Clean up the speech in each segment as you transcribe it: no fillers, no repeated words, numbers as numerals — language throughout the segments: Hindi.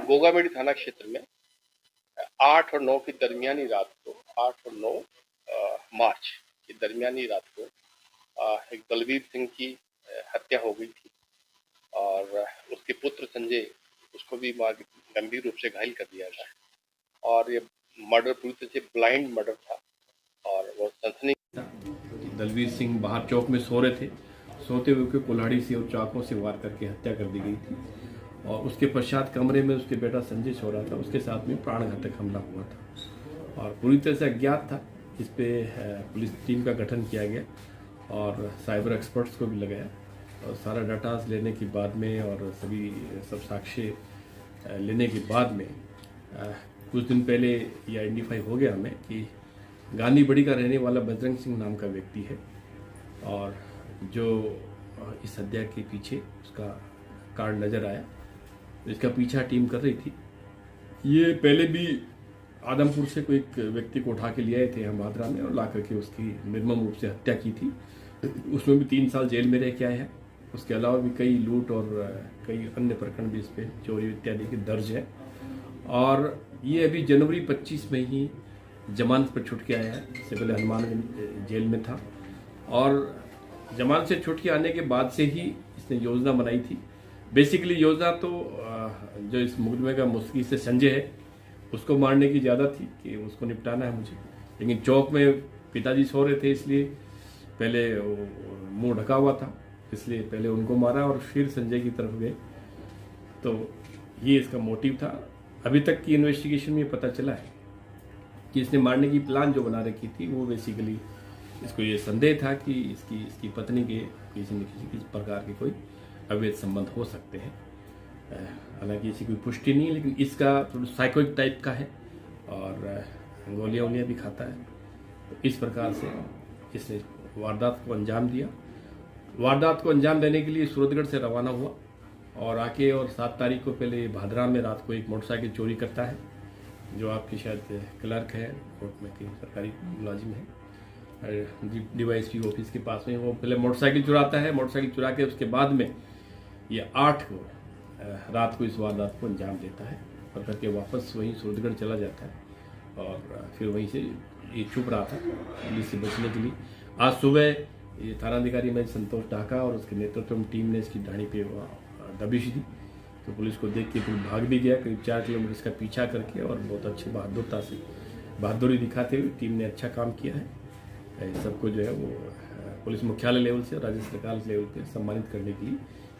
गोगामेडी थाना क्षेत्र में 8 और 9 की दरमियानी रात को 8 और 9 मार्च की दरमियानी रात को एक बलवीर सिंह की हत्या हो गई थी और उसके पुत्र संजय उसको भी गंभीर रूप से घायल कर दिया गया और ये मर्डर पूरी तरह से ब्लाइंड मर्डर था और वो सनसनी। दलवीर सिंह बाहर चौक में सो रहे थे, सोते हुए उनके कुल्हाड़ी से और चाकू से वार करके हत्या कर दी गई थी और उसके पश्चात कमरे में उसके बेटा संजय सो रहा था, उसके साथ में प्राणघातक हमला हुआ था और पूरी तरह से अज्ञात था। इस पे पुलिस टीम का गठन किया गया और साइबर एक्सपर्ट्स को भी लगाया और सारा डाटा लेने के बाद में और सब साक्ष्य लेने के बाद में कुछ दिन पहले ये आइडेंटिफाई हो गया हमें कि गांधी बड़ी का रहने वाला बजरंग सिंह नाम का व्यक्ति है और जो इस हत्या के पीछे उसका कार्ड नजर आया। इसका पीछा टीम कर रही थी। ये पहले भी आदमपुर से कोई एक व्यक्ति को उठा के ले आए थे हम भादरा में और ला करके उसकी निर्मम रूप से हत्या की थी। उसमें भी 3 साल जेल में रह के आए हैं। उसके अलावा भी कई लूट और कई अन्य प्रकरण भी इस पे चोरी इत्यादि के दर्ज है और ये अभी जनवरी 25 में ही जमानत पर छूट के आया है। इससे पहले हनुमानगंज जेल में था और जमानत से छूट के आने के बाद से ही इसने योजना बनाई थी। बेसिकली योजना तो जो इस मुकदमे का मुस्तकी से संजय है उसको मारने की ज़्यादा थी कि उसको निपटाना है मुझे, लेकिन चौक में पिताजी सो रहे थे इसलिए पहले मुंह ढका हुआ था, इसलिए पहले उनको मारा और फिर संजय की तरफ गए। तो ये इसका मोटिव था। अभी तक की इन्वेस्टिगेशन में पता चला है कि इसने मारने की प्लान जो बना रखी थी वो बेसिकली इसको ये संदेह था कि इसकी पत्नी के किसी न किसी प्रकार के कोई अवैध संबंध हो सकते हैं। हालांकि इसकी कोई पुष्टि नहीं है, लेकिन इसका थोड़ा साइकोइक टाइप का है और गोलियां भी खाता है। तो इस प्रकार से इसने वारदात को अंजाम दिया। वारदात को अंजाम देने के लिए सूरतगढ़ से रवाना हुआ और आके और 7 तारीख को पहले भादरा में रात को एक मोटरसाइकिल चोरी करता है। जो आपकी शायद क्लर्क है कोर्ट में की सरकारी मुलाजिम है डीवाईएसपी ऑफिस के पास में, वो पहले मोटरसाइकिल चुराता है। मोटरसाइकिल चुरा के उसके बाद में ये 8 को रात को इस वारदात को अंजाम देता है और करके वापस वहीं सूरतगढ़ चला जाता है और फिर वहीं से ये छुप रहा था पुलिस से बचने के लिए। आज सुबह ये थानाधिकारी में संतोष ढाका और उसके नेतृत्व में टीम ने इसकी ढाणी पे दबिश दी तो पुलिस को देख के फिर भाग भी गया करीब 4 किलोमीटर इसका पीछा करके और बहुत अच्छी बहादुरी दिखाते हुए टीम ने अच्छा काम किया है। सबको जो है वो पुलिस मुख्यालय लेवल से और राज्य सरकार लेवल पे सम्मानित करने के लिए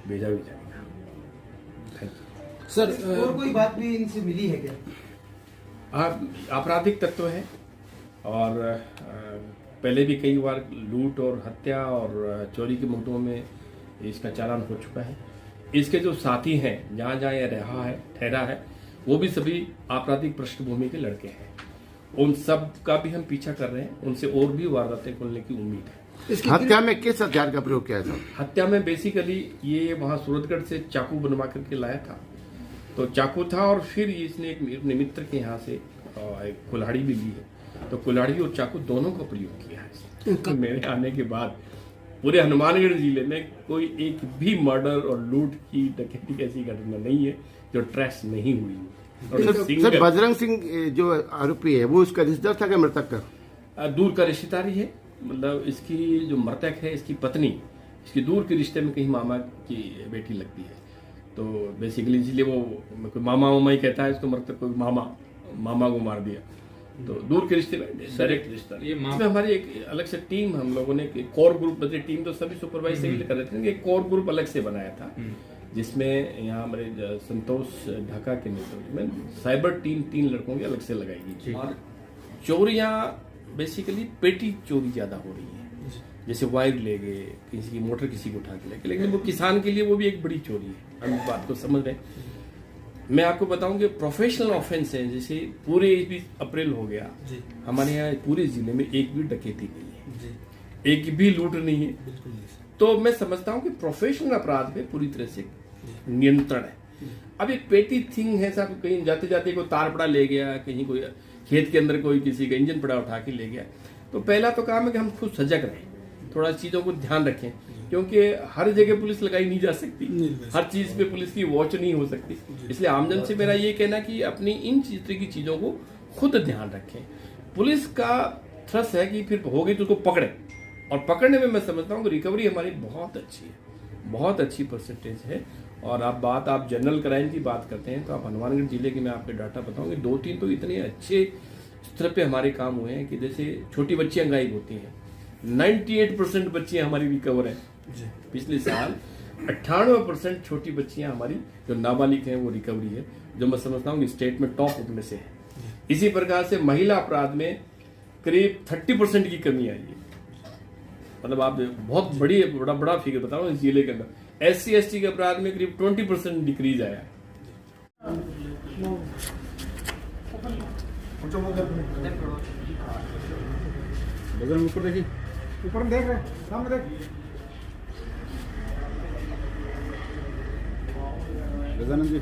भेजा भी जाएगा। Thank you sir. और कोई बात भी इनसे मिली है क्या? आपराधिक तत्व है और पहले भी कई बार लूट और हत्या और चोरी के मुकदमों में इसका चालान हो चुका है। इसके जो साथी हैं जहाँ जहाँ ये ठहरा है वो भी सभी आपराधिक पृष्ठभूमि के लड़के हैं। उन सब का भी हम पीछा कर रहे हैं, उनसे और भी वारदातें खोलने की उम्मीद है। हत्या में किस हथियार का प्रयोग किया था? हत्या में बेसिकली ये वहां सूरतगढ़ से चाकू बनवा करके लाया था, तो चाकू था और फिर इसने एक अपने मित्र के यहाँ से एक कुल्हाड़ी भी ली है, तो कुल्हाड़ी और चाकू दोनों का प्रयोग किया है। तो मेरे आने के बाद पूरे हनुमानगढ़ जिले में कोई एक भी मर्डर और लूट की डकैती की ऐसी घटना नहीं है जो ट्रेस नहीं हुई। सर बजरंग सिंह जो आरोपी है वो उसका रिश्तेदार था क्या मृतक का? दूर का रिश्तेदारी है, मतलब इसकी जो मृतक है इसकी पत्नी इसकी दूर के रिश्ते में कहीं मामा की बेटी लगती है, तो बेसिकली इसलिए वो कोई मामा ही कहता है इसको, मृतक को मामा को मार दिया, तो दूर के रिश्ते में डायरेक्ट रिश्ता। इसमें हमारी एक अलग से टीम हम लोगों ने कोर ग्रुप बदले, टीम तो सभी सुपरवाइज से ही कर रहे थे, एक कोर ग्रुप अलग से बनाया था जिसमें यहाँ हमारे संतोष ढाका के नेतृत्व में साइबर टीम 3 लड़कों की अलग से लगाई। और चोरियां बेसिकली पेटी चोरी ज्यादा हो रही है, जैसे वायर ले गए, किसी की मोटर किसी को उठा के ले गए, लेकिन वो किसान के लिए वो भी एक बड़ी चोरी है। हम इस बात को समझ रहे हैं। मैं आपको बताऊं कि प्रोफेशनल ऑफेंस है, जैसे पूरे 21 अप्रैल हो गया हमारे यहाँ पूरे जिले में एक भी डकैती नहीं है, एक भी लूट नहीं है। तो मैं समझता हूं कि प्रोफेशनल अपराध में पूरी तरह से नियंत्रण है। अब एक पेटी थिंग है साहब, कहीं जाते जाते कोई तार पड़ा ले गया, कहीं कोई खेत के अंदर कोई किसी का इंजन पड़ा उठा के ले गया, तो पहला तो काम है कि हम खुद सजग रहें। थोड़ा चीजों को ध्यान रखें, क्योंकि हर जगह पुलिस लगाई नहीं जा सकती, हर चीज पे पुलिस की वॉच नहीं हो सकती। इसलिए आमजन से मेरा ये कहना कि अपनी इन तरह की चीजों को खुद ध्यान रखें। पुलिस का थ्रस है कि फिर हो गई तो उसको पकड़े, और पकड़ने में मैं समझता हूँ कि रिकवरी हमारी बहुत अच्छी है, बहुत अच्छी परसेंटेज है। और आप जनरल क्राइम की बात करते हैं तो आप हनुमानगढ़ जिले के मैं आपके डाटा बताऊंगी, 2-3 तो इतने अच्छे स्तर पे हमारे काम हुए हैं कि जैसे छोटी बच्चियां गायब होती हैं, 98% बच्चियां हमारी रिकवर हैं। पिछले साल 98% छोटी बच्चियां हमारी जो नाबालिग हैं वो रिकवरी है, जो मैं समझता हूँ कि स्टेट में टॉप उनमें से है। इसी प्रकार से महिला अपराध में करीब 30% की कमी आई है। मतलब आप बहुत बड़ा फिगर बता रहा हूँ इस जिले के अंदर। SC/ST के अपराध में करीब 20% डिक्रीज आया है। ऊपर देखिए, ऊपर देख रहे, सामने देख। गजानंद जी,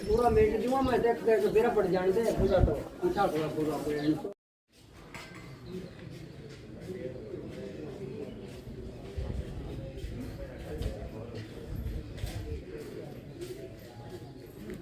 पूरा मेट जुआ मैं देख देख बेरा पड़ जाने दे पूरा तो पूछा पूरा